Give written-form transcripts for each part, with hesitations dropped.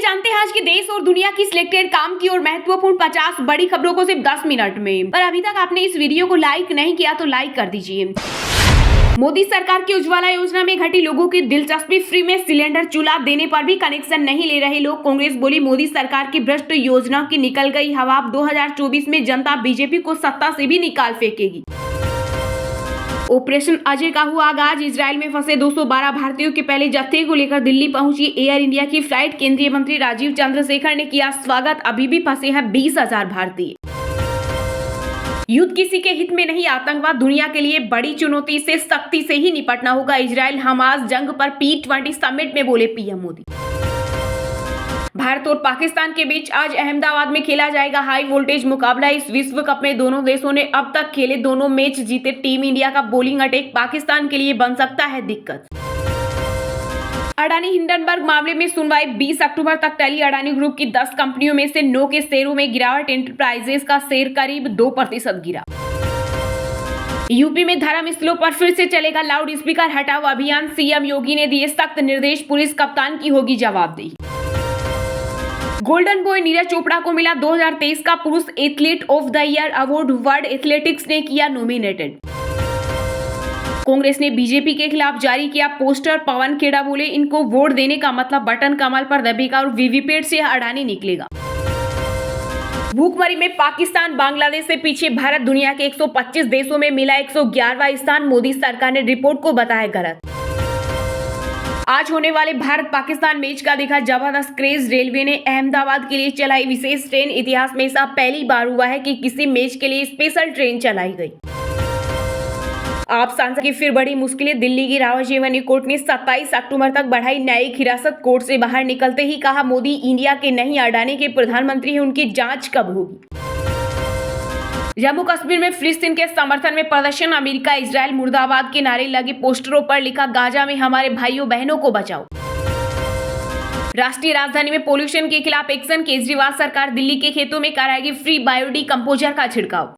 जानते हैं आज के देश और दुनिया की सिलेक्टेड काम की और महत्वपूर्ण 50 बड़ी खबरों को सिर्फ 10 मिनट में। पर अभी तक आपने इस वीडियो को लाइक नहीं किया तो लाइक कर दीजिए। मोदी सरकार की उज्ज्वला योजना में घटी लोगों की दिलचस्पी। फ्री में सिलेंडर चूल्हा देने पर भी कनेक्शन नहीं ले रहे लोग। कांग्रेस बोली मोदी सरकार की भ्रष्ट योजना की निकल गई हवा। 2024 में जनता बीजेपी को सत्ता से भी निकाल फेंकेगी। ऑपरेशन अजय का हुआ आगाज। इजरायल में फंसे 212 भारतीयों के पहले जत्थे को लेकर दिल्ली पहुंची एयर इंडिया की फ्लाइट। केंद्रीय मंत्री राजीव चंद्रशेखर ने किया स्वागत। अभी भी फंसे हैं 20,000 भारतीय। युद्ध किसी के हित में नहीं, आतंकवाद दुनिया के लिए बड़ी चुनौती से सख्ती से ही निपटना होगा। इजरायल हमास जंग पर P20 समिट में बोले पीएम मोदी। भारत और पाकिस्तान के बीच आज अहमदाबाद में खेला जाएगा हाई वोल्टेज मुकाबला। इस विश्व कप में दोनों देशों ने अब तक खेले दोनों मैच जीते। टीम इंडिया का बॉलिंग अटैक पाकिस्तान के लिए बन सकता है दिक्कत। अडानी हिंडनबर्ग मामले में सुनवाई 20 अक्टूबर तक टली। अडानी ग्रुप की 10 कंपनियों में से 9 के शेयरों में गिरावट। एंटरप्राइजेस का शेयर करीब 2% गिरा। यूपी में धर्म स्थलों पर फिर से चलेगा लाउड स्पीकर हटाओ अभियान। सीएम योगी ने दिए सख्त निर्देश। पुलिस कप्तान की होगी जवाबदेही। गोल्डन बॉय नीरज चोपड़ा को मिला 2023 का पुरुष athlete of the year award. World athletics ने किया नॉमिनेटेड। कांग्रेस ने बीजेपी के खिलाफ जारी किया पोस्टर। पवन खेड़ा बोले इनको वोट देने का मतलब बटन कमल पर दबेगा और वीवीपैट से अडानी निकलेगा। भूखमरी में पाकिस्तान बांग्लादेश से पीछे भारत दुनिया के 125 देशों में मिला 111वां स्थान। मोदी सरकार ने रिपोर्ट को बताया गलत। आज होने वाले भारत पाकिस्तान मैच का दिखा जबरदस्त क्रेज। रेलवे ने अहमदाबाद के लिए चलाई विशेष ट्रेन। इतिहास में ऐसा पहली बार हुआ है कि किसी मैच के लिए स्पेशल ट्रेन चलाई गई। आप सांसद की फिर बड़ी मुश्किलें। दिल्ली की रावजीवनी कोर्ट ने 27 अक्टूबर तक बढ़ाई न्यायिक हिरासत। कोर्ट से बाहर निकलते ही कहा मोदी इंडिया के नहीं अडानी के प्रधानमंत्री हैं, उनकी जांच कब होगी। जम्मू कश्मीर में फिलिस्तीन के समर्थन में प्रदर्शन। अमेरिका इजरायल मुर्दाबाद के नारे लगे। पोस्टरों पर लिखा गाजा में हमारे भाइयों बहनों को बचाओ। राष्ट्रीय राजधानी में पोल्यूशन के खिलाफ एक्शन। केजरीवाल सरकार दिल्ली के खेतों में कराएगी फ्री बायोडी कंपोजर का छिड़काव।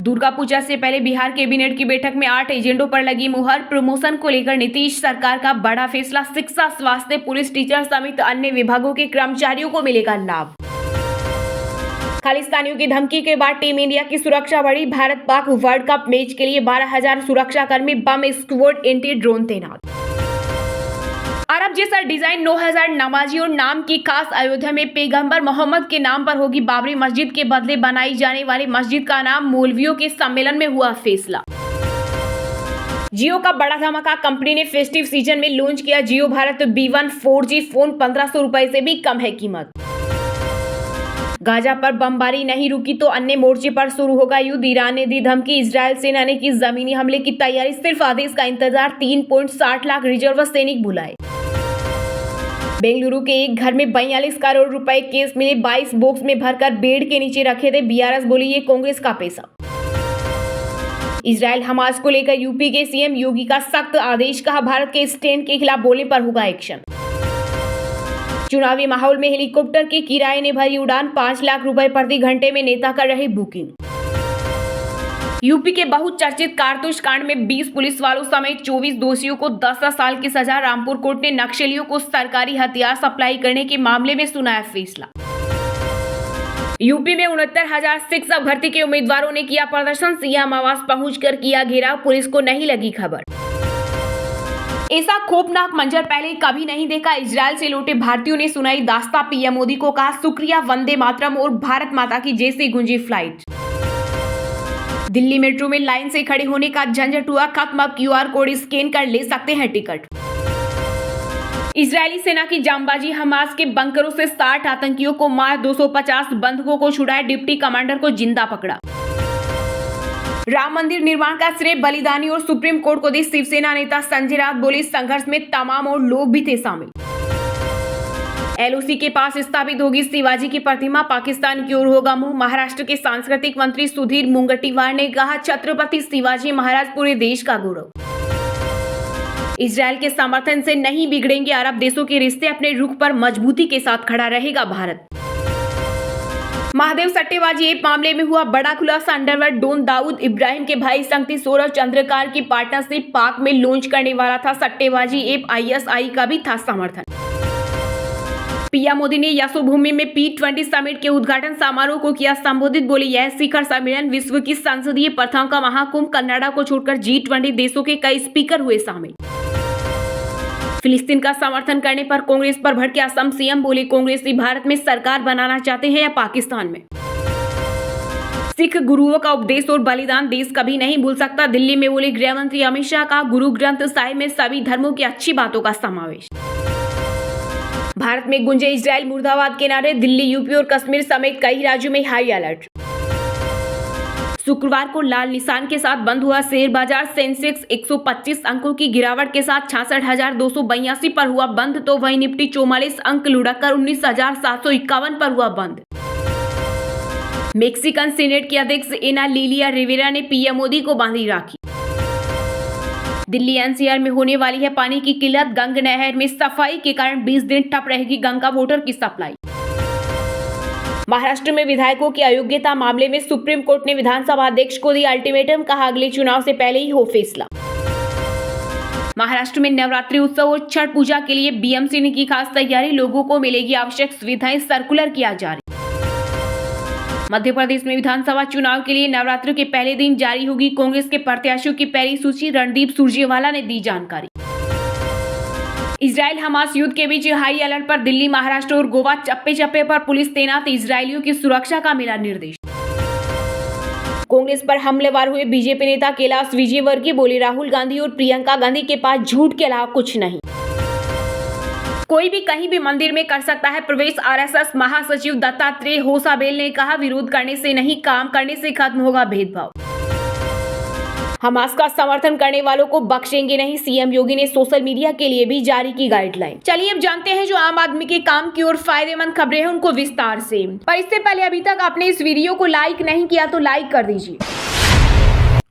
दुर्गा पूजा से पहले बिहार कैबिनेट की बैठक में 8 एजेंडों पर लगी मुहर। प्रमोशन को लेकर नीतीश सरकार का बड़ा फैसला। शिक्षा, स्वास्थ्य, पुलिस, टीचर समेत अन्य विभागों के कर्मचारियों को मिलेगा लाभ। खालिस्तानियों की धमकी के बाद टीम इंडिया की सुरक्षा बढ़ी। Bharat Pak world cup match के लिए 12,000 सुरक्षाकर्मी, बम स्क्वाड, एंटी ड्रोन तैनात। अरब जैसा डिजाइन 9,000 नमाजी और नाम की खास। अयोध्या में पैगंबर मोहम्मद के नाम पर होगी बाबरी मस्जिद के बदले बनाई जाने वाली मस्जिद का नाम। मौलवियों के सम्मेलन में हुआ फैसला। जियो का बड़ा धमाका। कंपनी ने फेस्टिव सीजन में लॉन्च किया जियो भारत B1 4G फोन। 1,500 रुपए से भी कम है कीमत। गाजा पर बमबारी नहीं रुकी तो अन्य मोर्चे पर शुरू होगा युद्ध। ईरान ने दी धमकी। इजरायल सेना ने की जमीनी हमले की तैयारी। सिर्फ आदेश का इंतजार। 3.60 लाख रिजर्व सैनिक बुलाए। बेंगलुरु के एक घर में 42 करोड़ रुपए केस मिले। 22 बॉक्स में भरकर बेड के नीचे रखे थे। बीआरएस बोली ये कांग्रेस का पैसा। इजरायल हमास को लेकर यूपी के सीएम योगी का सख्त आदेश। कहा भारत के स्टैंड के खिलाफ बोलने पर होगा एक्शन। चुनावी माहौल में हेलीकॉप्टर के किराए ने भरी उड़ान। 5 लाख रुपए प्रति घंटे में नेता कर रहे बुकिंग। यूपी के बहुचर्चित कारतूस कांड में 20 पुलिस वालों समेत 24 दोषियों को 10 साल की सजा। रामपुर कोर्ट ने नक्सलियों को सरकारी हथियार सप्लाई करने के मामले में सुनाया फैसला। यूपी में 69,000 शिक्षक भर्ती के उम्मीदवारों ने किया प्रदर्शन। सीएम आवास पहुंचकर किया घेराव। पुलिस को नहीं लगी खबर। ऐसा खौफनाक मंजर पहले कभी नहीं देखा। इजरायल से लौटे भारतीयों ने सुनाई दास्तां। पीएम मोदी को कहा शुक्रिया। वंदे मातरम और भारत माता की जैसे गूंजी फ्लाइट। दिल्ली मेट्रो में लाइन से खड़े होने का झंझट हुआ खत्म। अब QR कोड स्कैन कर ले सकते हैं टिकट। इजरायली सेना की जांबाजी। हमास के बंकरों से 60 आतंकियों को मार। 250 बंधकों को छुड़ाया। डिप्टी कमांडर को जिंदा पकड़ा। राम मंदिर निर्माण का श्रेय बलिदानी और सुप्रीम कोर्ट को दी। शिवसेना नेता संजय राउत बोले संघर्ष में तमाम और लोग भी थे शामिल। LOC के पास स्थापित होगी शिवाजी की प्रतिमा। पाकिस्तान की ओर होगा मुंह। महाराष्ट्र के सांस्कृतिक मंत्री सुधीर मुंगटीवार ने कहा छत्रपति शिवाजी महाराज पूरे देश का गौरव। इजरायल के समर्थन से नहीं बिगड़ेंगे अरब देशों के रिश्ते। अपने रुख पर मजबूती के साथ खड़ा रहेगा भारत। महादेव सट्टेबाजी ऐप मामले में हुआ बड़ा खुलासा। अंडरवर्ल्ड डॉन दाऊद इब्राहिम के भाई संगती सौरभ चंद्रकार की पार्टनरशिप पाक में लॉन्च करने वाला था सट्टेबाजी ऐप। ISI का भी था समर्थन। पीएम मोदी ने यशोभूमि में P20 समिट के उद्घाटन समारोह को किया संबोधित। बोले, यह शिखर सम्मेलन विश्व की संसदीय प्रथाओं का महाकुंभ। कनाडा को छोड़कर G20 देशों के कई स्पीकर हुए शामिल। फिलिस्तीन का समर्थन करने पर कांग्रेस पर भड़के असम सीएम। बोले, कांग्रेसी भारत में सरकार बनाना चाहते हैं या पाकिस्तान में। सिख गुरुओं का उपदेश और बलिदान देश कभी नहीं भूल सकता। दिल्ली में बोले गृह मंत्री अमित शाह का गुरु ग्रंथ साहिब में सभी धर्मों की अच्छी बातों का समावेश। भारत में गूंजे इजराइल मुर्दाबाद के नारे। दिल्ली, यूपी और कश्मीर समेत कई राज्यों में हाई अलर्ट। शुक्रवार को लाल निशान के साथ बंद हुआ शेयर बाजार। सेंसेक्स 125 अंकों की गिरावट के साथ 66,282 पर हुआ बंद, तो वहीं निफ्टी 44 अंक लुढ़ककर 19,751 पर हुआ बंद। मेक्सिकन सीनेट की अध्यक्ष एना लिलिया रिवेरा ने पीएम मोदी को बांधी राखी। दिल्ली एनसीआर में होने वाली है पानी की किल्लत। गंग नहर में सफाई के कारण 20 दिन ठप रहेगी गंगा वाटर की सप्लाई। महाराष्ट्र में विधायकों की अयोग्यता मामले में सुप्रीम कोर्ट ने विधानसभा अध्यक्ष को दी अल्टीमेटम। कहा, अगले चुनाव से पहले ही हो फैसला। महाराष्ट्र में नवरात्रि उत्सव और छठ पूजा के लिए बीएमसी ने की खास तैयारी। लोगों को मिलेगी आवश्यक सुविधाएं, सर्कुलर किया जारी। मध्य प्रदेश में विधानसभा चुनाव के लिए नवरात्र के पहले दिन जारी होगी कांग्रेस के प्रत्याशियों की पहली सूची। रणदीप सुरजेवाला ने दी जानकारी। इजराइल हमास युद्ध के बीच हाई अलर्ट पर दिल्ली, महाराष्ट्र और गोवा। चप्पे चप्पे पर पुलिस तैनात। इजरायलियों की सुरक्षा का मिला निर्देश। कांग्रेस पर हमलेवार हुए बीजेपी नेता कैलाश विजयवर्गीय। बोले, राहुल गांधी और प्रियंका गांधी के पास झूठ के अलावा कुछ नहीं। कोई भी कहीं भी मंदिर में कर सकता है प्रवेश। आरएसएस महासचिव दत्तात्रेय होसाबेल ने कहा, विरोध करने से नहीं, काम करने से खत्म होगा भेदभाव। हमास का समर्थन करने वालों को बख्शेंगे नहीं। सीएम योगी ने सोशल मीडिया के लिए भी जारी की गाइडलाइन। चलिए अब जानते हैं जो आम आदमी के काम की और फायदेमंद खबरें हैं उनको विस्तार से। पर इससे पहले अभी तक आपने इस वीडियो को लाइक नहीं किया तो लाइक कर दीजिए।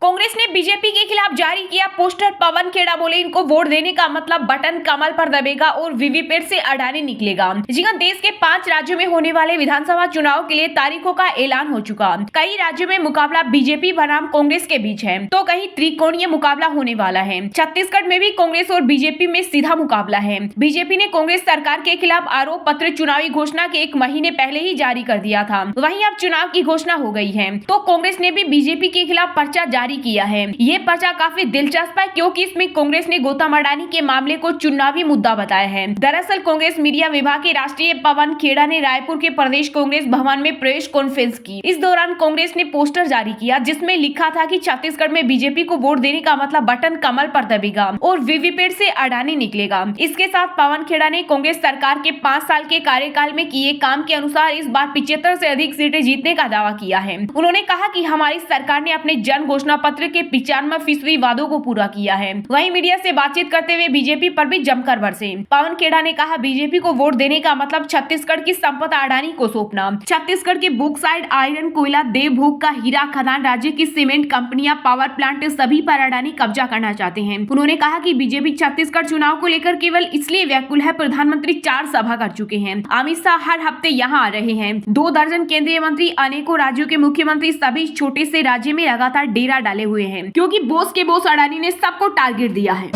कांग्रेस ने बीजेपी के खिलाफ जारी किया पोस्टर। पवन खेड़ा बोले, इनको वोट देने का मतलब बटन कमल पर दबेगा और वीवीपैट से अडानी निकलेगा। जी हां, देश के 5 राज्यों में होने वाले विधानसभा चुनाव के लिए तारीखों का ऐलान हो चुका। कई राज्यों में मुकाबला बीजेपी बनाम कांग्रेस के बीच है, तो कहीं त्रिकोणीय मुकाबला होने वाला है। छत्तीसगढ़ में भी कांग्रेस और बीजेपी में सीधा मुकाबला है। बीजेपी ने कांग्रेस सरकार के खिलाफ आरोप पत्र चुनावी घोषणा के 1 महीने पहले ही जारी कर दिया था। वहीं अब चुनाव की घोषणा हो गई है, तो कांग्रेस ने भी बीजेपी के खिलाफ पर्चा जारी किया है। ये पर्चा काफी दिलचस्प है क्योंकि इसमें कांग्रेस ने गौतम अडानी के मामले को चुनावी मुद्दा बताया है। दरअसल कांग्रेस मीडिया विभाग के राष्ट्रीय पवन खेड़ा ने रायपुर के प्रदेश कांग्रेस भवन में प्रेस कॉन्फ्रेंस की। इस दौरान कांग्रेस ने पोस्टर जारी किया जिसमें लिखा था कि छत्तीसगढ़ में बीजेपी को वोट देने का मतलब बटन कमल पर दबेगा और वीवीपैट से अडानी निकलेगा। इसके साथ पवन खेड़ा ने कांग्रेस सरकार के 5 साल के कार्यकाल में किए काम के अनुसार इस बार 75 से अधिक सीटें जीतने का दावा किया है। उन्होंने कहा कि हमारी सरकार ने अपने जन घोषणा पत्र के 95% वादों को पूरा किया है। वहीं मीडिया से बातचीत करते हुए बीजेपी पर भी जमकर बरसे। पवन खेड़ा ने कहा, बीजेपी को वोट देने का मतलब छत्तीसगढ़ की संपदा अडानी को सौंपना। छत्तीसगढ़ के बॉक्साइट, आयरन, कोयला, देवभोग का हीरा खदान, राज्य की सीमेंट कंपनियां, पावर प्लांट सभी पर अडानी कब्जा करना चाहते हैं। उन्होंने कहा कि बीजेपी छत्तीसगढ़ चुनाव को लेकर केवल इसलिए व्याकुल है, प्रधानमंत्री 4 सभा कर चुके हैं। अमित शाह हर हफ्ते यहाँ आ रहे हैं। 2 दर्जन केंद्रीय मंत्री, अनेकों राज्यों के मुख्यमंत्री सभी छोटे से राज्य में लगातार डेरा डाले हुए हैं क्योंकि बोस के बोस अडानी ने सबको टारगेट दिया है।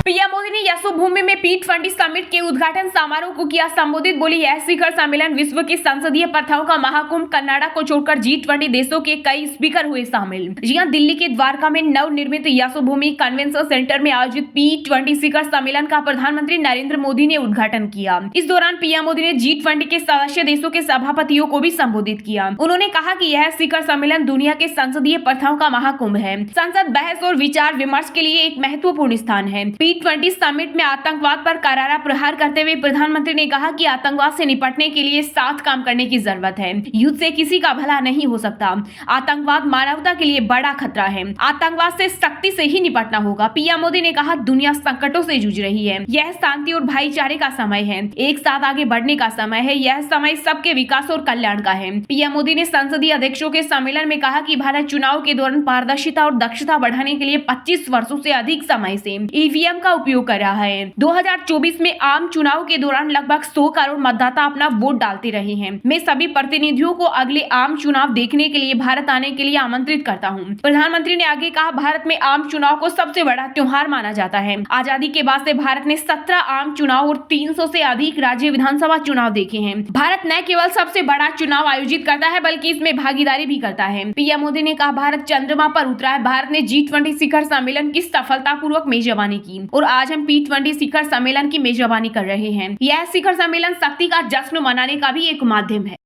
पीएम मोदी ने यशोभूमि में P20 समिट के उद्घाटन समारोह को किया संबोधित। बोले, यह शिखर सम्मेलन विश्व की संसदीय प्रथाओं का महाकुंभ। कनाडा को छोड़कर G20 देशों के कई स्पीकर हुए शामिल। जी हां, दिल्ली के द्वारका में नवनिर्मित यशोभूमि कन्वेंशन सेंटर में आयोजित P20 शिखर सम्मेलन का प्रधानमंत्री नरेंद्र मोदी ने उद्घाटन किया। इस दौरान पीएम मोदी ने G20 के सदस्य देशों के सभापतियों को भी संबोधित किया। उन्होंने कहा कि यह शिखर सम्मेलन दुनिया के संसदीय प्रथाओं का महाकुंभ है। संसद बहस और विचार विमर्श के लिए एक महत्वपूर्ण स्थान है। P20 समिट में आतंकवाद पर करारा प्रहार करते हुए प्रधानमंत्री ने कहा कि आतंकवाद से निपटने के लिए साथ काम करने की जरूरत है। युद्ध से किसी का भला नहीं हो सकता। आतंकवाद मानवता के लिए बड़ा खतरा है। आतंकवाद से सख्ती से ही निपटना होगा। पीएम मोदी ने कहा, दुनिया संकटों से जूझ रही है। यह शांति और भाईचारे का समय है। एक साथ आगे बढ़ने का समय है। यह समय सबके विकास और कल्याण का है। पीएम मोदी ने संसदीय अध्यक्षों के सम्मेलन में कहा कि भारत चुनाव के दौरान पारदर्शिता और दक्षता बढ़ाने के लिए 25 वर्षों से अधिक समय से ईवीएम ईवीएम का उपयोग कर रहा है। 2024 में आम चुनाव के दौरान लगभग 100 करोड़ मतदाता अपना वोट डालते रहे हैं। मैं सभी प्रतिनिधियों को अगले आम चुनाव देखने के लिए भारत आने के लिए आमंत्रित करता हूं। प्रधानमंत्री ने आगे कहा, भारत में आम चुनाव को सबसे बड़ा त्योहार माना जाता है। आजादी के बाद से भारत ने 17 आम चुनाव और 300 से अधिक राज्य विधानसभा चुनाव देखे हैं। भारत न केवल सबसे बड़ा चुनाव आयोजित करता है बल्कि इसमें भागीदारी भी करता है। पीएम मोदी ने कहा, भारत चंद्रमा पर उतरा है। भारत ने G20 शिखर सम्मेलन की सफलतापूर्वक मेजबानी की और आज हम P20 शिखर सम्मेलन की मेजबानी कर रहे हैं। यह शिखर सम्मेलन शक्ति का जश्न मनाने का भी एक माध्यम है।